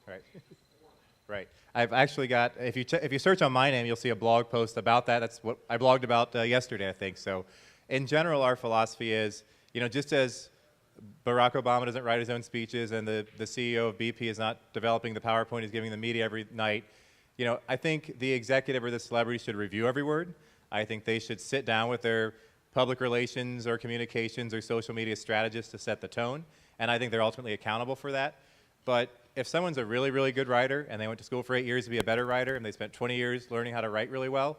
Right. Right. I've actually got, if you search on my name, you'll see a blog post about that. That's what I blogged about yesterday, I think. So in general, our philosophy is, just as Barack Obama doesn't write his own speeches and the CEO of BP is not developing the PowerPoint he's giving the media every night, I think the executive or the celebrity should review every word. I think they should sit down with their public relations or communications or social media strategists to set the tone, and I think they're ultimately accountable for that. But if someone's a really, really good writer and they went to school for 8 years to be a better writer and they spent 20 years learning how to write really well,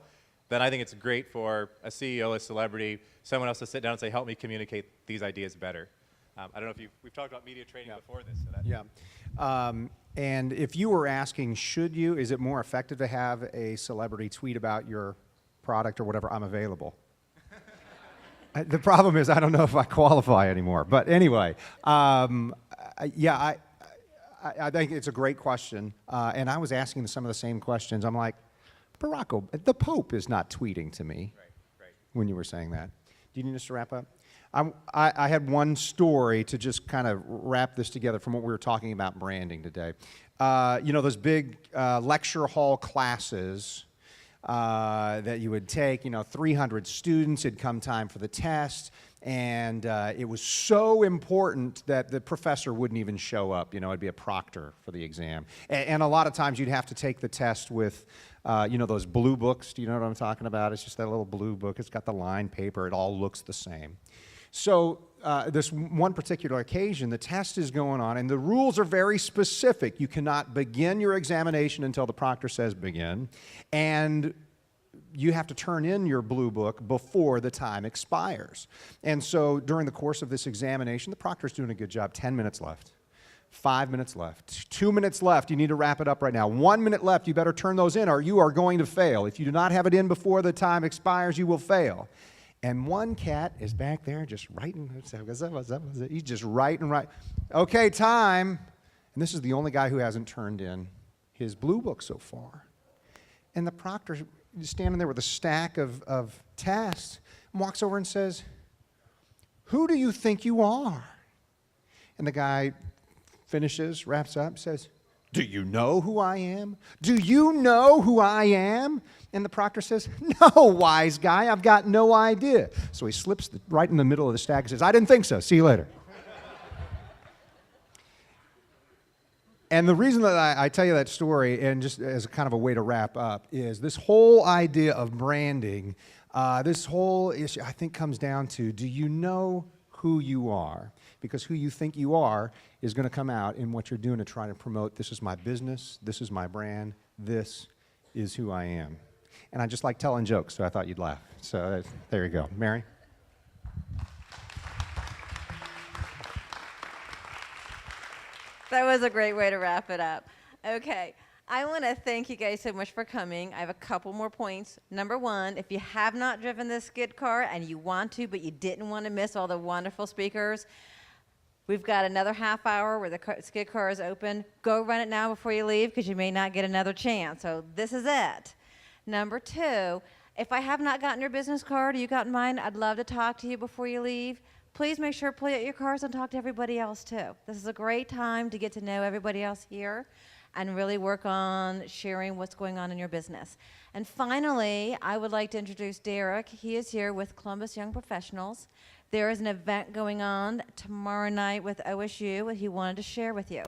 then I think it's great for a CEO, a celebrity, someone else to sit down and say, help me communicate these ideas better. I don't know if we've talked about media training before this. So And if you were asking, is it more effective to have a celebrity tweet about your product or whatever, I'm available. The problem is I don't know if I qualify anymore. But anyway, I think it's a great question. And I was asking some of the same questions. I'm like, the Pope is not tweeting to me when you were saying that. Do you need us to wrap up? I had one story to just kind of wrap this together from what we were talking about branding today. Those big lecture hall classes that you would take, 300 students, it'd come time for the test, and it was so important that the professor wouldn't even show up. It'd be a proctor for the exam. And a lot of times you'd have to take the test with, those blue books. Do you know what I'm talking about? It's just that little blue book. It's got the lined paper. It all looks the same. So this one particular occasion, the test is going on, and the rules are very specific. You cannot begin your examination until the proctor says begin, and you have to turn in your blue book before the time expires. And so during the course of this examination, the proctor's doing a good job. 10 minutes left. 5 minutes left. 2 minutes left. You need to wrap it up right now. 1 minute left. You better turn those in or you are going to fail. If you do not have it in before the time expires, you will fail. And one cat is back there just writing. He's just writing. Okay, time. And this is the only guy who hasn't turned in his blue book so far. And the proctor is standing there with a stack of tests and walks over and says, "Who do you think you are?" And the guy finishes, wraps up, says, "Do you know who I am? Do you know who I am?" And the proctor says, "No, wise guy, I've got no idea." So he slips right in the middle of the stack and says, "I didn't think so. See you later." And the reason that I tell you that story, and just as kind of a way to wrap up, is this whole idea of branding, this whole issue, I think, comes down to, do you know who you are? Because who you think you are is going to come out in what you're doing to try to promote, this is my business, this is my brand, this is who I am. And I just like telling jokes, so I thought you'd laugh. So there you go. Mary? That was a great way to wrap it up. Okay, I want to thank you guys so much for coming. I have a couple more points. Number one, if you have not driven this skid car and you want to, but you didn't want to miss all the wonderful speakers, we've got another half hour where the skid car is open. Go run it now before you leave because you may not get another chance. So this is it. Number two, if I have not gotten your business card or you gotten mine, I'd love to talk to you before you leave. Please make sure to pull out your cards and talk to everybody else too. This is a great time to get to know everybody else here and really work on sharing what's going on in your business. And finally, I would like to introduce Derek. He is here with Columbus Young Professionals. There is an event going on tomorrow night with OSU that he wanted to share with you.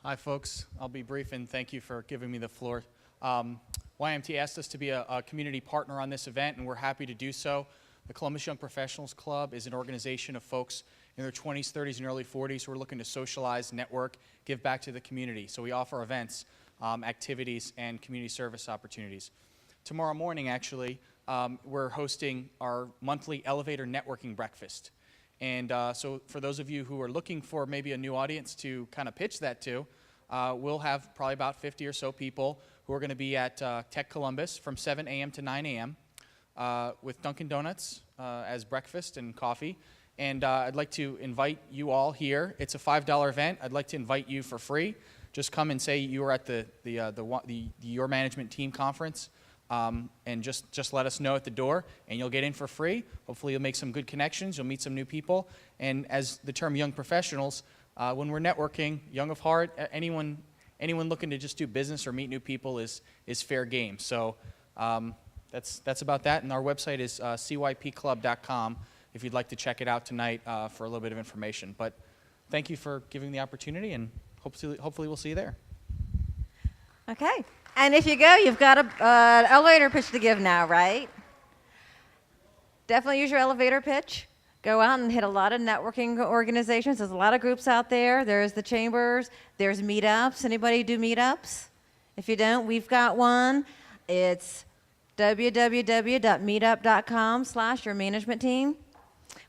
Hi, folks. I'll be brief, and thank you for giving me the floor. YMT asked us to be a community partner on this event, and we're happy to do so. The Columbus Young Professionals Club is an organization of folks in their 20s, 30s, and early 40s who are looking to socialize, network, give back to the community. So we offer events, activities, and community service opportunities. Tomorrow morning, actually, we're hosting our monthly elevator networking breakfast. And so for those of you who are looking for maybe a new audience to kind of pitch that to, we'll have probably about 50 or so people who are going to be at Tech Columbus from 7 a.m. to 9 a.m. With Dunkin' Donuts as breakfast and coffee. And I'd like to invite you all here. It's a $5 event. I'd like to invite you for free. Just come and say you were at the Your Management Team conference, and just let us know at the door, and you'll get in for free. Hopefully you'll make some good connections. You'll meet some new people. And as the term young professionals, when we're networking, young of heart, anyone looking to just do business or meet new people is fair game. So that's about that. And our website is cypclub.com if you'd like to check it out tonight for a little bit of information. But thank you for giving the opportunity, and hopefully we'll see you there. Okay. And if you go, you've got an elevator pitch to give now, right? Definitely use your elevator pitch. Go out and hit a lot of networking organizations. There's a lot of groups out there. There's the chambers. There's meetups. Anybody do meetups? If you don't, we've got one. It's www.meetup.com/yourmanagementteam.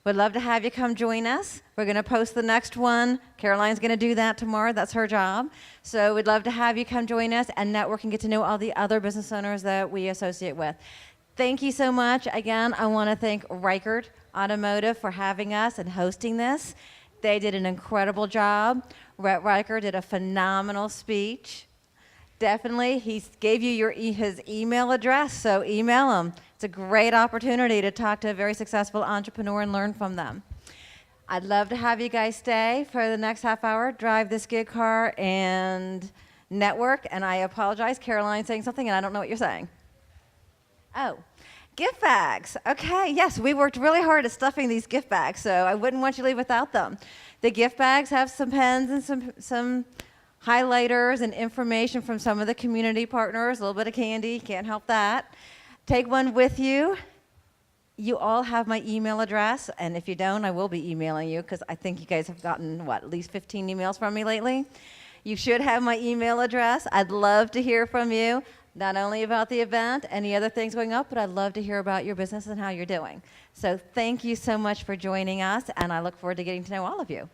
Would love to have you come join us. We're going to post the next one. Caroline's going to do that tomorrow. That's her job. So we'd love to have you come join us and network and get to know all the other business owners that we associate with. Thank you so much. Again, I want to thank Reichert Automotive for having us and hosting this. They did an incredible job. Rhett Reichert did a phenomenal speech. Definitely, he gave you his email address, so email him. It's a great opportunity to talk to a very successful entrepreneur and learn from them. I'd love to have you guys stay for the next half hour, drive this gig car, and network. And I apologize, Caroline's saying something, and I don't know what you're saying. Oh, gift bags. Okay, yes, we worked really hard at stuffing these gift bags, so I wouldn't want you to leave without them. The gift bags have some pens and some highlighters and information from some of the community partners, a little bit of candy, can't help that. Take one with you. You all have my email address, and if you don't, I will be emailing you because I think you guys have gotten, at least 15 emails from me lately. You should have my email address. I'd love to hear from you, not only about the event, any other things going up, but I'd love to hear about your business and how you're doing. So thank you so much for joining us, and I look forward to getting to know all of you.